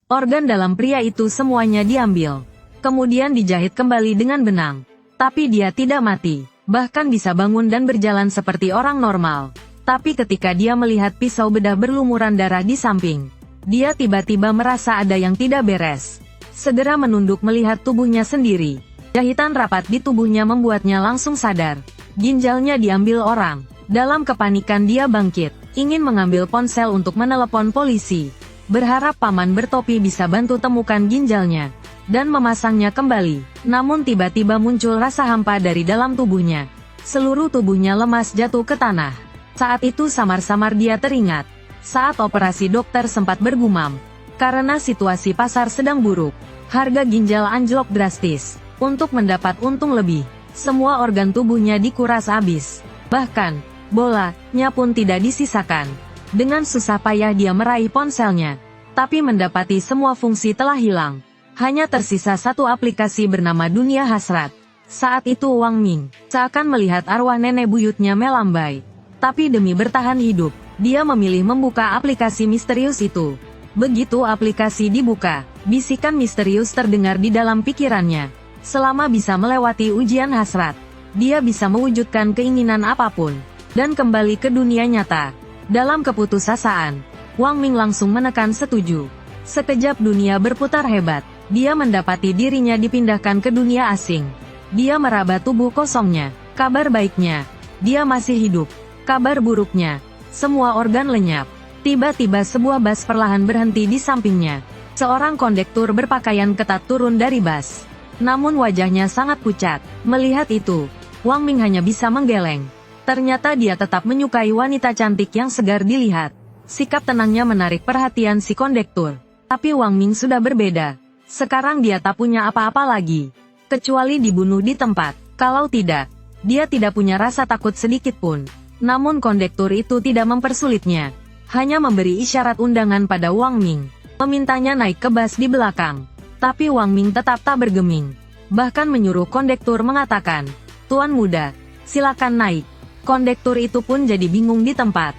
Organ dalam pria itu semuanya diambil. Kemudian dijahit kembali dengan benang. Tapi dia tidak mati, bahkan bisa bangun dan berjalan seperti orang normal. Tapi ketika dia melihat pisau bedah berlumuran darah di samping, dia tiba-tiba merasa ada yang tidak beres. Segera menunduk melihat tubuhnya sendiri. Jahitan rapat di tubuhnya membuatnya langsung sadar. Ginjalnya diambil orang. Dalam kepanikan dia bangkit, ingin mengambil ponsel untuk menelepon polisi. Berharap paman bertopi bisa bantu temukan ginjalnya dan memasangnya kembali. Namun tiba-tiba muncul rasa hampa dari dalam tubuhnya. Seluruh tubuhnya lemas jatuh ke tanah. Saat itu samar-samar dia teringat. Saat operasi dokter sempat bergumam. Karena situasi pasar sedang buruk, harga ginjal anjlok drastis. Untuk mendapat untung lebih, semua organ tubuhnya dikuras habis. Bahkan, bolanya pun tidak disisakan. Dengan susah payah dia meraih ponselnya. Tapi mendapati semua fungsi telah hilang. Hanya tersisa satu aplikasi bernama Dunia Hasrat. Saat itu Wang Ming seakan melihat arwah nenek buyutnya melambai. Tapi demi bertahan hidup, dia memilih membuka aplikasi misterius itu. Begitu aplikasi dibuka, bisikan misterius terdengar di dalam pikirannya. Selama bisa melewati ujian hasrat, dia bisa mewujudkan keinginan apapun, dan kembali ke dunia nyata. Dalam keputusasaan, Wang Ming langsung menekan setuju. Sekejap dunia berputar hebat. Dia mendapati dirinya dipindahkan ke dunia asing. Dia meraba tubuh kosongnya. Kabar baiknya, dia masih hidup. Kabar buruknya, semua organ lenyap. Tiba-tiba sebuah bas perlahan berhenti di sampingnya. Seorang kondektur berpakaian ketat turun dari bas. Namun wajahnya sangat pucat. Melihat itu, Wang Ming hanya bisa menggeleng. Ternyata dia tetap menyukai wanita cantik yang segar dilihat. Sikap tenangnya menarik perhatian si kondektur. Tapi Wang Ming sudah berbeda. Sekarang dia tak punya apa-apa lagi, kecuali dibunuh di tempat. Kalau tidak, dia tidak punya rasa takut sedikit pun. Namun kondektur itu tidak mempersulitnya. Hanya memberi isyarat undangan pada Wang Ming, memintanya naik ke bas di belakang. Tapi Wang Ming tetap tak bergeming. Bahkan menyuruh kondektur mengatakan, "Tuan muda, silakan naik." Kondektur itu pun jadi bingung di tempat.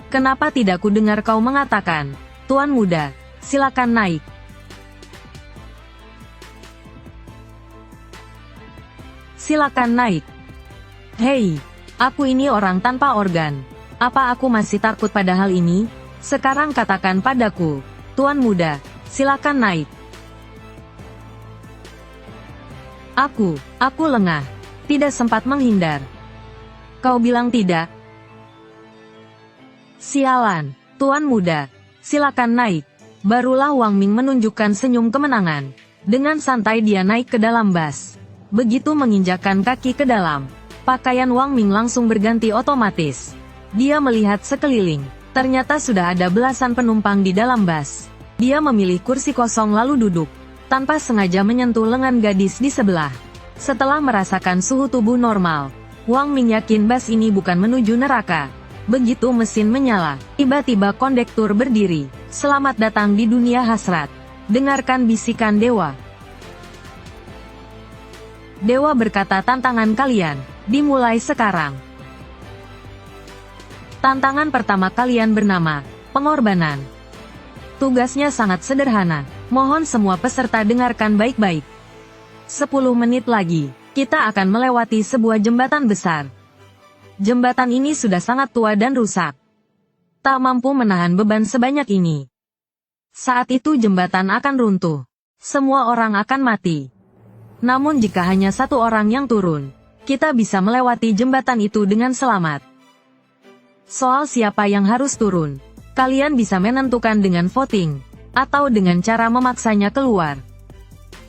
"Kenapa tidak ku dengar kau mengatakan, 'Tuan muda, silakan naik'?" Silakan naik. Hei, aku ini orang tanpa organ. Apa aku masih takut pada hal ini? Sekarang katakan padaku, Tuan muda, silakan naik. Aku lengah. Tidak sempat menghindar. Kau bilang tidak? Sialan, Tuan muda, silakan naik. Barulah Wang Ming menunjukkan senyum kemenangan. Dengan santai dia naik ke dalam bas. Begitu menginjakkan kaki ke dalam, pakaian Wang Ming langsung berganti otomatis. Dia melihat sekeliling. Ternyata sudah ada belasan penumpang di dalam bas. Dia memilih kursi kosong lalu duduk, tanpa sengaja menyentuh lengan gadis di sebelah. Setelah merasakan suhu tubuh normal, Wang Ming yakin bas ini bukan menuju neraka. Begitu mesin menyala, tiba-tiba kondektur berdiri. "Selamat datang di dunia hasrat. Dengarkan bisikan dewa." Dewa berkata, "Tantangan kalian dimulai sekarang. Tantangan pertama kalian bernama pengorbanan. Tugasnya sangat sederhana. Mohon semua peserta dengarkan baik-baik. 10 menit lagi, kita akan melewati sebuah jembatan besar. Jembatan ini sudah sangat tua dan rusak. Tak mampu menahan beban sebanyak ini. Saat itu jembatan akan runtuh. Semua orang akan mati. Namun jika hanya satu orang yang turun, kita bisa melewati jembatan itu dengan selamat. Soal siapa yang harus turun, kalian bisa menentukan dengan voting, atau dengan cara memaksanya keluar.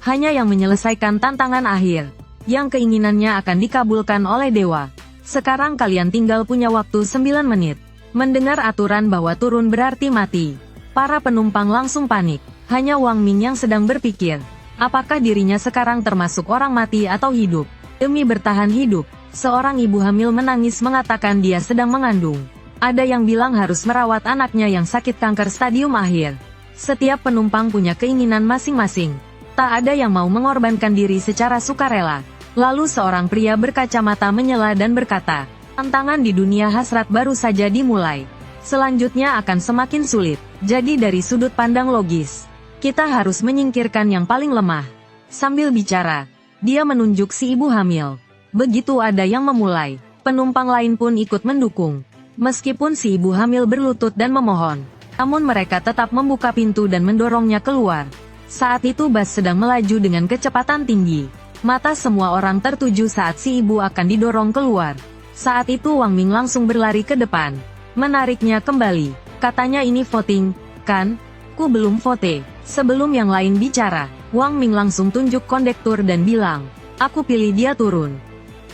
Hanya yang menyelesaikan tantangan akhir, yang keinginannya akan dikabulkan oleh dewa. Sekarang kalian tinggal punya waktu 9 menit. Mendengar aturan bahwa turun berarti mati, para penumpang langsung panik. Hanya Wang Ming yang sedang berpikir, apakah dirinya sekarang termasuk orang mati atau hidup? Demi bertahan hidup, seorang ibu hamil menangis mengatakan dia sedang mengandung. Ada yang bilang harus merawat anaknya yang sakit kanker stadium akhir. Setiap penumpang punya keinginan masing-masing. Tak ada yang mau mengorbankan diri secara sukarela. Lalu seorang pria berkacamata menyela dan berkata, "Tantangan di dunia hasrat baru saja dimulai. Selanjutnya akan semakin sulit." Jadi dari sudut pandang logis, Kita harus menyingkirkan yang paling lemah. Sambil bicara, dia menunjuk si ibu hamil. Begitu ada yang memulai, penumpang lain pun ikut mendukung. Meskipun si ibu hamil berlutut dan memohon, namun mereka tetap membuka pintu dan mendorongnya keluar. Saat itu bus sedang melaju dengan kecepatan tinggi. Mata semua orang tertuju saat si ibu akan didorong keluar. Saat itu Wang Ming langsung berlari ke depan, menariknya kembali. Katanya ini voting, kan? Ku belum vote. Sebelum yang lain bicara, Wang Ming langsung tunjuk kondektur dan bilang, aku pilih dia turun.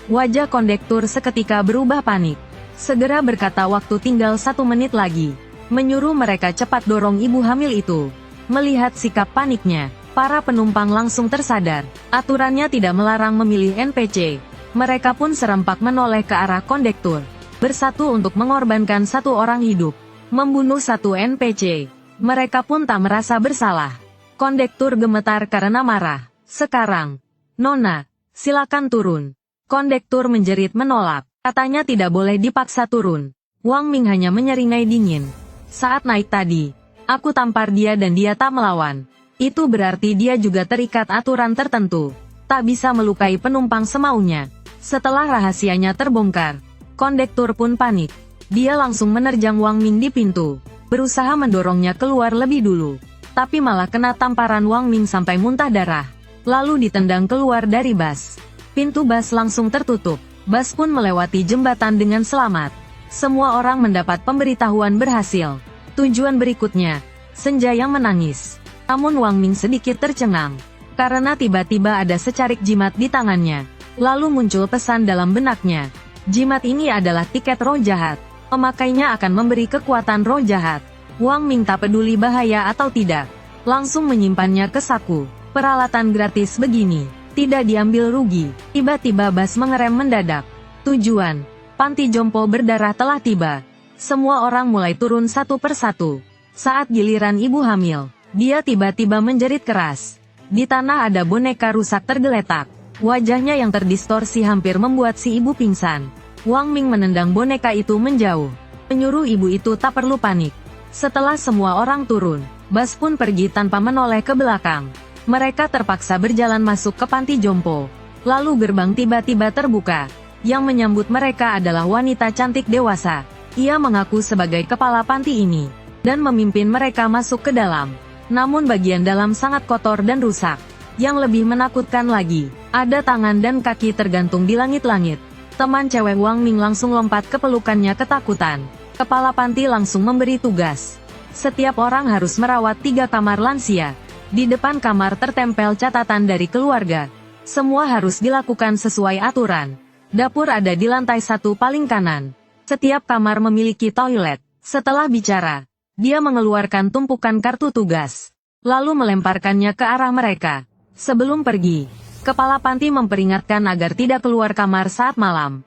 Wajah kondektur seketika berubah panik. Segera berkata waktu tinggal 1 menit lagi. Menyuruh mereka cepat dorong ibu hamil itu. Melihat sikap paniknya, para penumpang langsung tersadar. Aturannya tidak melarang memilih NPC. Mereka pun serempak menoleh ke arah kondektur. Bersatu untuk mengorbankan 1 orang hidup. Membunuh 1 NPC. Mereka pun tak merasa bersalah. Kondektur gemetar karena marah. Sekarang, Nona, silakan turun. Kondektur menjerit menolak. Katanya tidak boleh dipaksa turun. Wang Ming hanya menyeringai dingin. Saat naik tadi, aku tampar dia dan dia tak melawan. Itu berarti dia juga terikat aturan tertentu. Tak bisa melukai penumpang semaunya. Setelah rahasianya terbongkar, kondektur pun panik. Dia langsung menerjang Wang Ming di pintu. Berusaha mendorongnya keluar lebih dulu. Tapi malah kena tamparan Wang Ming sampai muntah darah. Lalu ditendang keluar dari bus. Pintu bus langsung tertutup. Bus pun melewati jembatan dengan selamat. Semua orang mendapat pemberitahuan berhasil. Tujuan berikutnya, Senja yang menangis. Namun Wang Ming sedikit tercengang. Karena tiba-tiba ada secarik jimat di tangannya. Lalu muncul pesan dalam benaknya. Jimat ini adalah tiket roh jahat. Memakainya akan memberi kekuatan roh jahat. Wang Ming tak peduli bahaya atau tidak. Langsung menyimpannya ke saku. Peralatan gratis begini, tidak diambil rugi. Tiba-tiba bus mengerem mendadak. Tujuan, panti jompo berdarah telah tiba. Semua orang mulai turun satu persatu. Saat giliran ibu hamil, dia tiba-tiba menjerit keras. Di tanah ada boneka rusak tergeletak. Wajahnya yang terdistorsi hampir membuat si ibu pingsan. Wang Ming menendang boneka itu menjauh. Menyuruh ibu itu tak perlu panik. Setelah semua orang turun, bus pun pergi tanpa menoleh ke belakang. Mereka terpaksa berjalan masuk ke panti jompo. Lalu gerbang tiba-tiba terbuka. Yang menyambut mereka adalah wanita cantik dewasa. Ia mengaku sebagai kepala panti ini, dan memimpin mereka masuk ke dalam. Namun bagian dalam sangat kotor dan rusak. Yang lebih menakutkan lagi, ada tangan dan kaki tergantung di langit-langit. Teman cewek Wang Ming langsung lompat ke pelukannya ketakutan. Kepala panti langsung memberi tugas. Setiap orang harus merawat 3 kamar lansia. Di depan kamar tertempel catatan dari keluarga. Semua harus dilakukan sesuai aturan. Dapur ada di lantai 1 paling kanan. Setiap kamar memiliki toilet. Setelah bicara, dia mengeluarkan tumpukan kartu tugas. Lalu melemparkannya ke arah mereka. Sebelum pergi, kepala panti memperingatkan agar tidak keluar kamar saat malam.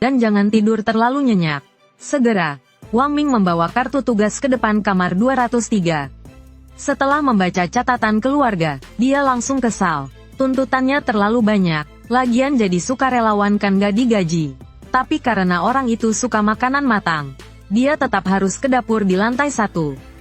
Dan jangan tidur terlalu nyenyak. Segera, Wang Ming membawa kartu tugas ke depan kamar 203. Setelah membaca catatan keluarga, dia langsung kesal. Tuntutannya terlalu banyak, lagian jadi sukarelawan kan gak digaji. Tapi karena orang itu suka makanan matang, dia tetap harus ke dapur di lantai 1.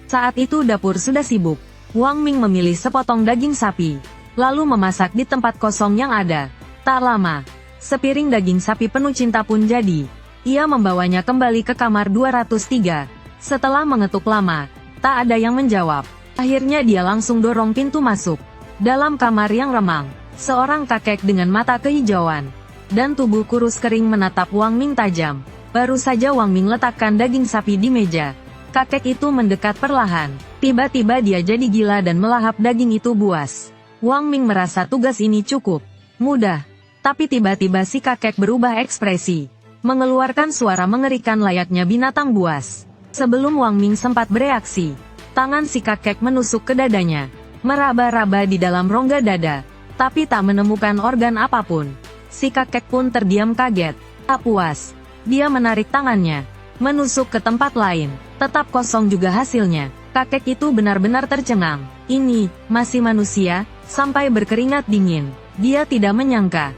Saat itu dapur sudah sibuk. Wang Ming memilih sepotong daging sapi, lalu memasak di tempat kosong yang ada. Tak lama, sepiring daging sapi penuh cinta pun jadi. Ia membawanya kembali ke kamar 203. Setelah mengetuk lama, tak ada yang menjawab. Akhirnya dia langsung dorong pintu masuk. Dalam kamar yang remang, seorang kakek dengan mata kehijauan dan tubuh kurus kering menatap Wang Ming tajam. Baru saja Wang Ming letakkan daging sapi di meja, kakek itu mendekat perlahan. Tiba-tiba dia jadi gila dan melahap daging itu buas. Wang Ming merasa tugas ini cukup mudah. Tapi tiba-tiba si kakek berubah ekspresi, mengeluarkan suara mengerikan layaknya binatang buas. Sebelum Wang Ming sempat bereaksi, tangan si kakek menusuk ke dadanya, meraba-raba di dalam rongga dada, tapi tak menemukan organ apapun. Si kakek pun terdiam kaget. Tak puas, dia menarik tangannya, menusuk ke tempat lain, tetap kosong juga hasilnya. Kakek itu benar-benar tercengang. Ini, masih manusia, sampai berkeringat dingin. Dia tidak menyangka.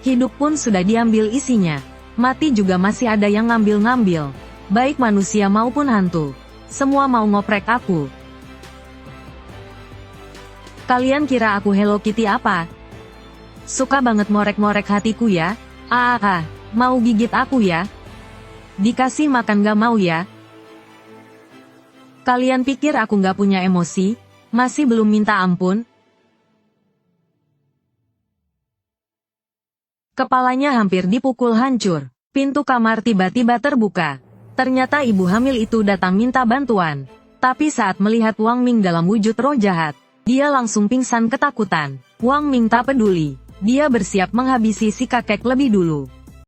Hidup pun sudah diambil isinya. Mati juga masih ada yang ngambil-ngambil. Baik manusia maupun hantu. Semua mau ngoprek aku. Kalian kira aku Hello Kitty apa? Suka banget ngorek-ngorek hatiku ya? Mau gigit aku ya? Dikasih makan gak mau ya? Kalian pikir aku gak punya emosi? Masih belum minta ampun? Kepalanya hampir dipukul hancur. Pintu kamar tiba-tiba terbuka. Ternyata ibu hamil itu datang minta bantuan. Tapi saat melihat Wang Ming dalam wujud roh jahat, dia langsung pingsan ketakutan. Wang Ming tak peduli. Dia bersiap menghabisi si kakek lebih dulu.